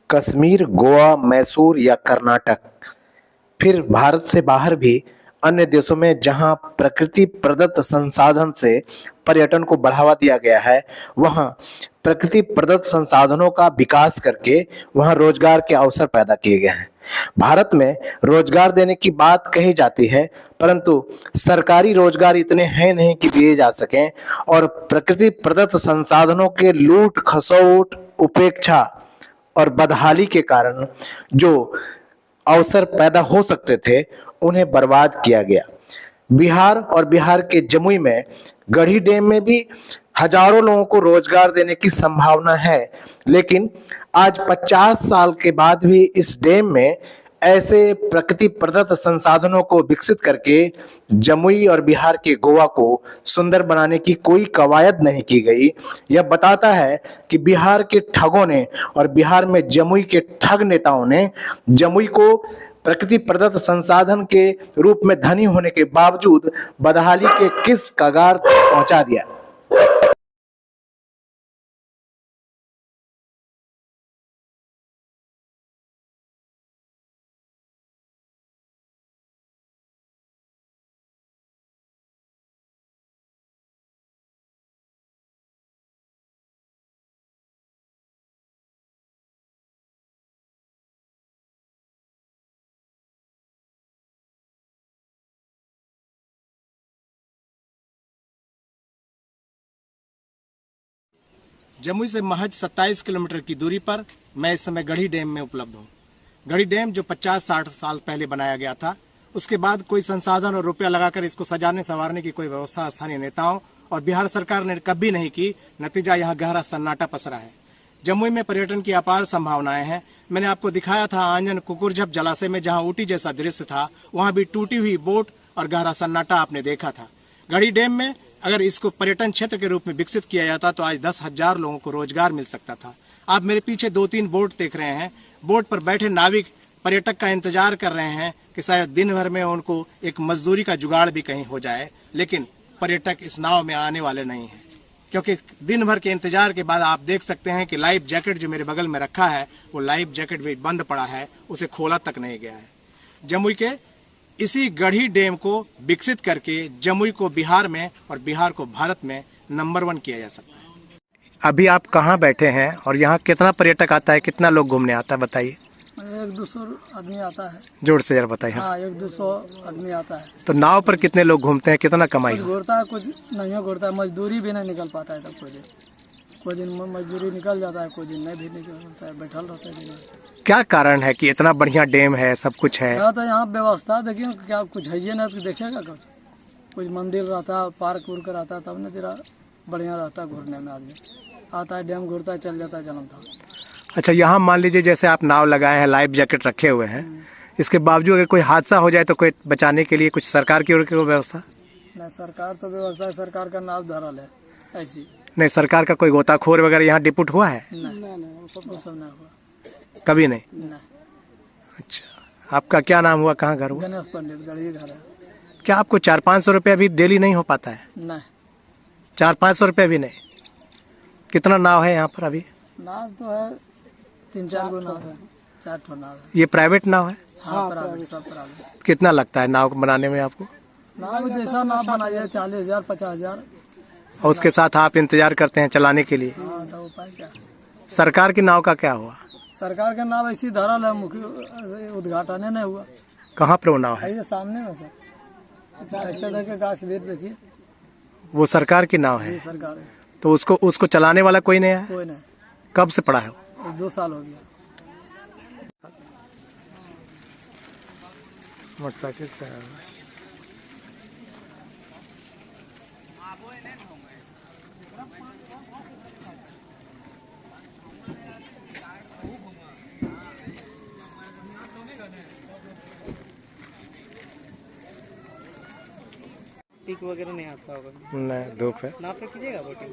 कश्मीर, गोवा, मैसूर या कर्नाटक, फिर भारत से बाहर भी अन्य देशों में जहां प्रकृति प्रदत्त संसाधन से पर्यटन को बढ़ावा दिया गया है, वहां प्रकृति प्रदत्त संसाधनों का विकास करके वहां रोजगार के अवसर पैदा किए गए हैं। भारत में रोजगार देने की बात कही जाती है, परंतु सरकारी रोजगार इतने हैं नहीं कि दिए जा सकें, और प्रकृति प्रदत्त संसाधनों के लूट खसोट, उपेक्षा और बदहाली के कारण जो अवसर पैदा हो सकते थे, उन्हें बर्बाद किया गया। बिहार और बिहार के जमुई में गढ़ी डैम में भी हजारों लोगों को रोजगार देने की संभावना है, लेकिन आज 50 साल के बाद भी इस डैम में ऐसे प्रकृति प्रदत्त संसाधनों को विकसित करके जमुई और बिहार के गोवा को सुंदर बनाने की कोई कवायद नहीं की गई। यह बताता है कि बिहार के ठगों ने और बिहार में जमुई के ठग नेताओं ने जमुई को प्रकृति प्रदत्त संसाधन के रूप में धनी होने के बावजूद बदहाली के किस कगार तक पहुंचा दिया। जमुई से महज 27 किलोमीटर की दूरी पर मैं इस समय गढ़ी डैम में उपलब्ध हूँ। गढ़ी डैम जो 50-60 साल पहले बनाया गया था, उसके बाद कोई संसाधन और रुपया लगाकर इसको सजाने संवारने की कोई व्यवस्था स्थानीय नेताओं और बिहार सरकार ने कभी नहीं की। नतीजा यहाँ गहरा सन्नाटा पसरा है। जमुई में पर्यटन की अपार संभावनाएं हैं। मैंने आपको दिखाया था आंजन कुकुरझप जलाशय में, जहाँ ऊटी जैसा दृश्य था, वहाँ भी टूटी हुई बोट और गहरा सन्नाटा आपने देखा था। गढ़ी डैम में अगर इसको पर्यटन क्षेत्र के रूप में विकसित किया जाता तो आज 10,000 लोगों को रोजगार मिल सकता था। आप मेरे पीछे 2-3 बोट देख रहे हैं। बोट पर बैठे नाविक पर्यटक का इंतजार कर रहे हैं कि शायद दिन भर में उनको एक मजदूरी का जुगाड़ भी कहीं हो जाए, लेकिन पर्यटक इस नाव में आने वाले नहीं हैं, क्योंकि दिन भर के इंतजार के बाद आप देख सकते हैं कि लाइफ जैकेट जो मेरे बगल में रखा है, वो लाइफ जैकेट भी बंद पड़ा है, उसे खोला तक नहीं गया है। जमुई के इसी गढ़ी डैम को विकसित करके जमुई को बिहार में और बिहार को भारत में नंबर 1 किया जा सकता है। अभी आप कहाँ बैठे हैं और यहाँ कितना पर्यटक आता है, कितना लोग घूमने आता है, बताइए। 100-200 आदमी आता है। जोर से जरा बताइए। हाँ, 100-200 आदमी आता है। तो नाव पर कितने लोग घूमते हैं, कितना कमाई कुछ घूरता है, कुछ नहीं घूरता है। मजदूरी भी नहीं निकल पाता है तब। कोई दिन मजदूरी निकल जाता है, कोई दिन नहीं भी निकलता है, बैठल रहता है दिन भर। क्या कारण है कि इतना बढ़िया डैम है, सब कुछ है? तो यहाँ व्यवस्था देखिए, क्या कुछ है ना तो देखेगा कुछ मंदिर रहता है, पार्क उर्क रहता है, तब न जरा बढ़िया रहता है घूरने में। आदमी आता है, डैम घूरता है, चल जाता है जन्म था। अच्छा, यहाँ मान लीजिए जैसे आप नाव लगाए हैं, लाइफ जैकेट रखे हुए हैं, इसके बावजूद अगर कोई हादसा हो जाए तो कोई बचाने के लिए कुछ सरकार की ओर की व्यवस्था? नहीं, सरकार तो व्यवस्था है, सरकार का नाव धरल है ऐसी। नहीं, सरकार का कोई गोताखोर वगैरह यहाँ डिपुट हुआ है? नहीं, वो सब नहीं हुआ कभी नहीं। नहीं। अच्छा, आपका क्या नाम हुआ, कहाँ घर हुआ? गणेश पंडित, गढ़ी घर है। क्या आपको 400-500 रुपया भी डेली नहीं हो पाता है? नहीं, 400-500 रुपया भी नहीं? कितना नाव है यहाँ पर अभी? नाव तो है 3-4 गो नाव है, 4 ठो नाव है। ये प्राइवेट नाव है? हाँ, प्राइवेट, सब प्राइवेट। कितना लगता है नाव बनाने में आपको? नाव जैसा नाव बनाइए 40,000 50,000। और उसके साथ आप इंतजार करते हैं चलाने के लिए? हाँ, तो उपाय क्या? सरकार की नाव का क्या हुआ? सरकार का नाव ऐसी धरल है, मुख्य उद्घाटन नहीं हुआ। कहाँ पर वो नाव है? ये सामने में सर, ऐसे देखिए, गाछ वृक्ष देखिए, वो सरकार की नाव ये है? सरकार है। तो उसको चलाने वाला कोई नहीं है? कोई नहीं। कब से पड़ा है? 2 साल हो गया। मोटरसाइकिल से टिक वगैरह नहीं आता होगा? नहीं, धूप है। नाव पे कीजिएगा बोटिंग?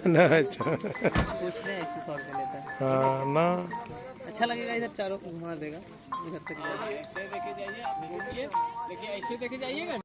ना, अच्छा। पूछ रहे हैं, ऐसी सौ रुपये लेता है। हाँ, ना। अच्छा लगेगा, इधर चारों को घुमा देगा, इधर तक ऐसे देखे जाइए, देखिए ऐसे देखे जाइएगा।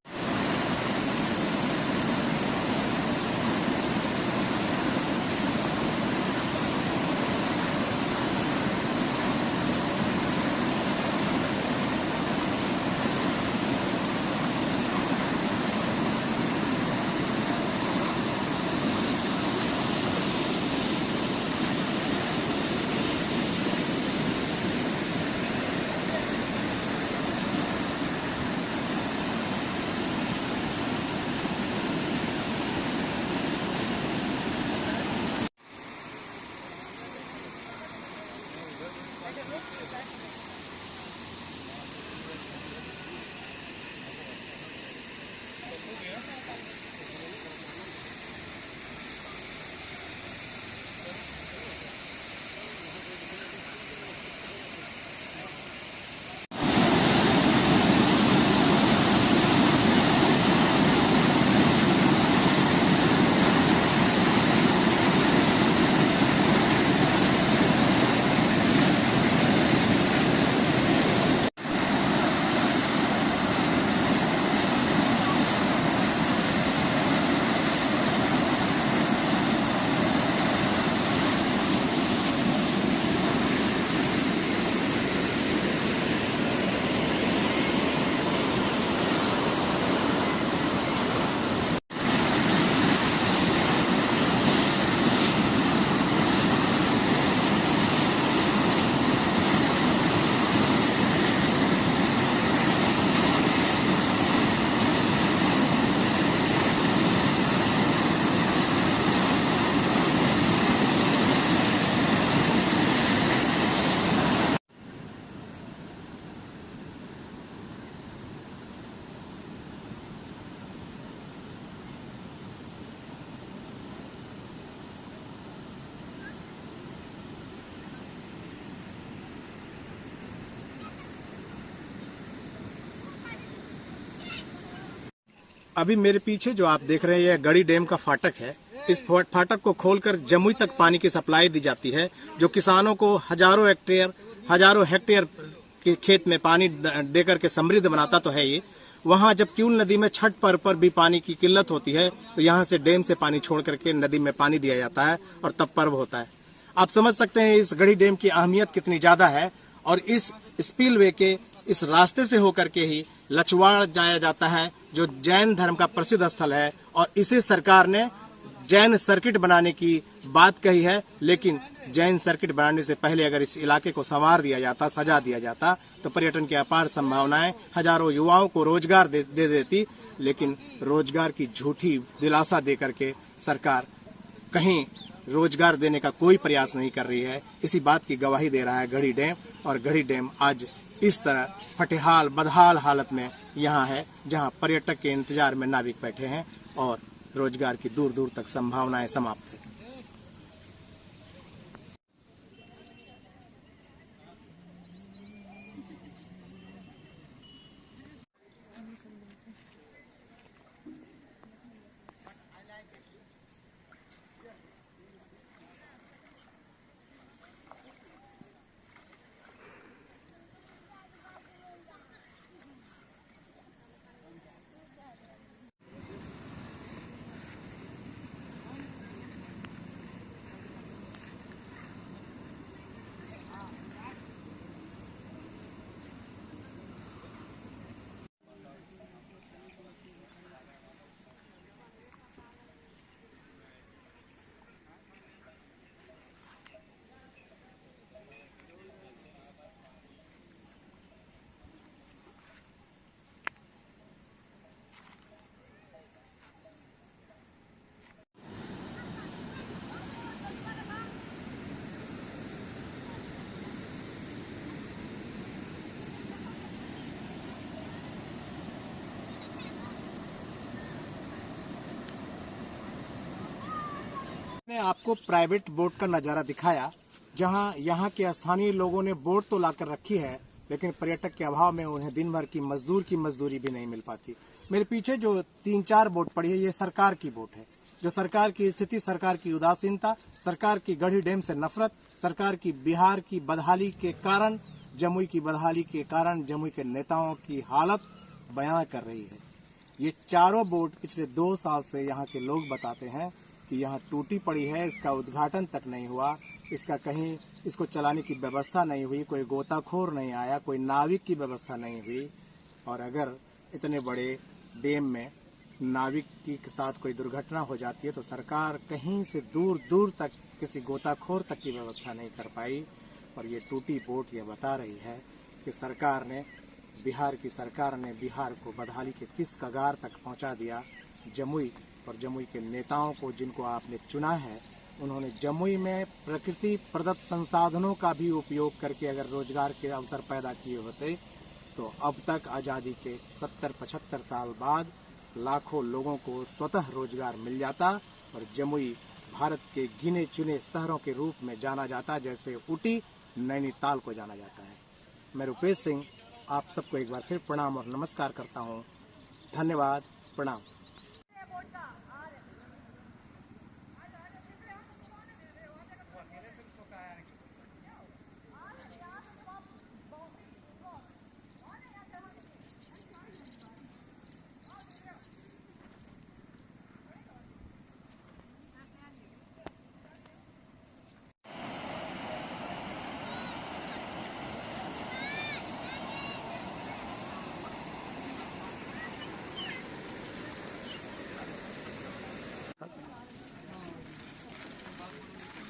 अभी मेरे पीछे जो आप देख रहे हैं यह गढ़ी डैम का फाटक है। इस फाटक को खोलकर जमुई तक पानी की सप्लाई दी जाती है, जो किसानों को हजारों हेक्टेयर के खेत में पानी देकर के समृद्ध बनाता तो है। ये वहाँ जब क्यूल नदी में छठ पर्व पर भी पानी की किल्लत होती है तो यहाँ से डैम से पानी छोड़ करके नदी में पानी दिया जाता है और तब पर्व होता है। आप समझ सकते हैं इस गढ़ी डैम की अहमियत कितनी ज्यादा है। और इस स्पिलवे के इस रास्ते से होकर के ही लछवाड़ जाया जाता है, जो जैन धर्म का प्रसिद्ध स्थल है। और इसे सरकार ने जैन सर्किट बनाने की बात कही है, लेकिन जैन सर्किट बनाने से पहले अगर इस इलाके को संवार दिया जाता, सजा दिया जाता, तो पर्यटन की अपार संभावनाएं हजारों युवाओं को रोजगार दे देती। लेकिन रोजगार की झूठी दिलासा देकर के सरकार कहीं रोजगार देने का कोई प्रयास नहीं कर रही है। इसी बात की गवाही दे रहा है गढ़ी डैम। और गढ़ी डैम आज इस तरह फटेहाल बदहाल हालत में यहाँ है, जहाँ पर्यटक के इंतजार में नाविक बैठे हैं और रोजगार की दूर दूर तक संभावनाएं समाप्त है। मैंने आपको प्राइवेट बोट का नजारा दिखाया, जहां यहाँ के स्थानीय लोगों ने बोट तो लाकर रखी है, लेकिन पर्यटक के अभाव में उन्हें दिन भर की मजदूरी भी नहीं मिल पाती। मेरे पीछे जो 3-4 बोट पड़ी है, ये सरकार की बोट है। जो सरकार की स्थिति, सरकार की उदासीनता, सरकार की गढ़ी डैम से नफरत, सरकार की बिहार की बदहाली के कारण, जमुई की बदहाली के कारण जमुई के नेताओं की हालत बयां कर रही है। ये चारों बोट पिछले 2 साल से यहाँ के लोग बताते हैं कि यहाँ टूटी पड़ी है, इसका उद्घाटन तक नहीं हुआ, इसका कहीं इसको चलाने की व्यवस्था नहीं हुई, कोई गोताखोर नहीं आया, कोई नाविक की व्यवस्था नहीं हुई। और अगर इतने बड़े डैम में नाविक के साथ कोई दुर्घटना हो जाती है तो सरकार कहीं से दूर दूर तक किसी गोताखोर तक की व्यवस्था नहीं कर पाई। और ये टूटी बोट ये बता रही है कि बिहार की सरकार ने बिहार को बदहाली के किस कगार तक पहुंचा दिया। जमुई और जमुई के नेताओं को, जिनको आपने चुना है, उन्होंने जमुई में प्रकृति प्रदत्त संसाधनों का भी उपयोग करके अगर रोजगार के अवसर पैदा किए होते तो अब तक आज़ादी के 70-75 साल बाद लाखों लोगों को स्वतः रोजगार मिल जाता और जमुई भारत के गिने चुने शहरों के रूप में जाना जाता, जैसे ऊटी नैनीताल को जाना जाता है। मैं रुपेश सिंह आप सबको एक बार फिर प्रणाम और नमस्कार करता हूँ। धन्यवाद, प्रणाम।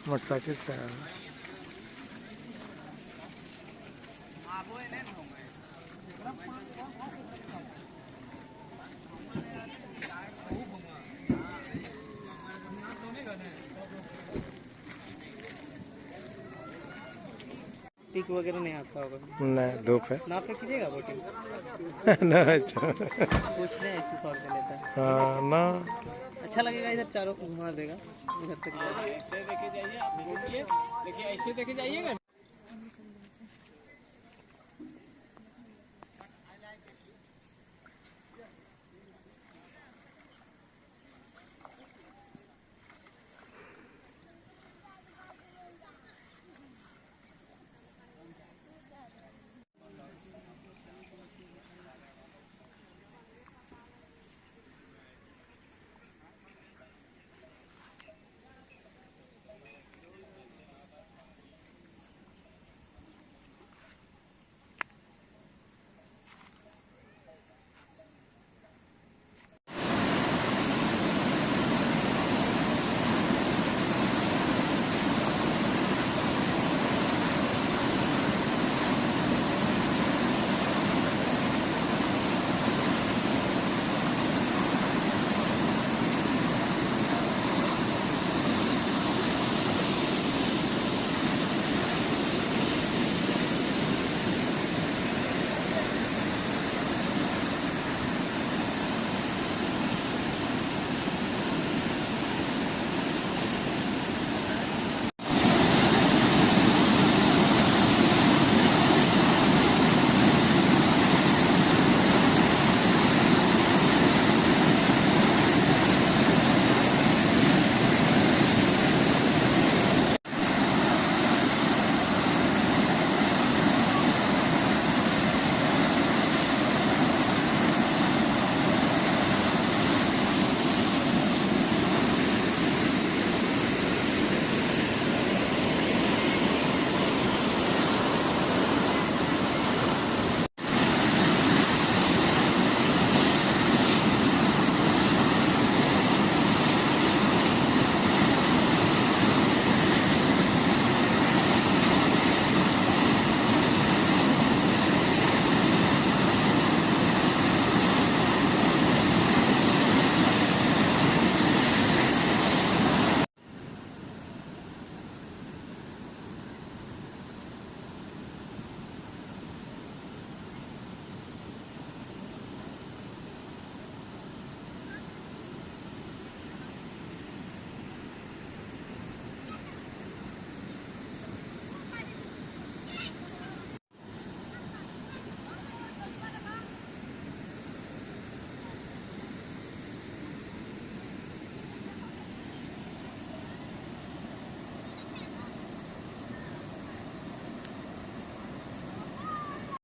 मोटरसाइकिल से टिक वगैरह नहीं आता होगा? नहीं, धूप है ना पे कीजिएगा बोटिंग। ना। अच्छा पूछ रहे हैं इसी फॉर पे लेता है। हाँ ना, अच्छा लगेगा, इधर चारों घुमा देगा इधर तक। ऐसे देखे जाइए, आप देखिए, ऐसे देखे जाइएगा।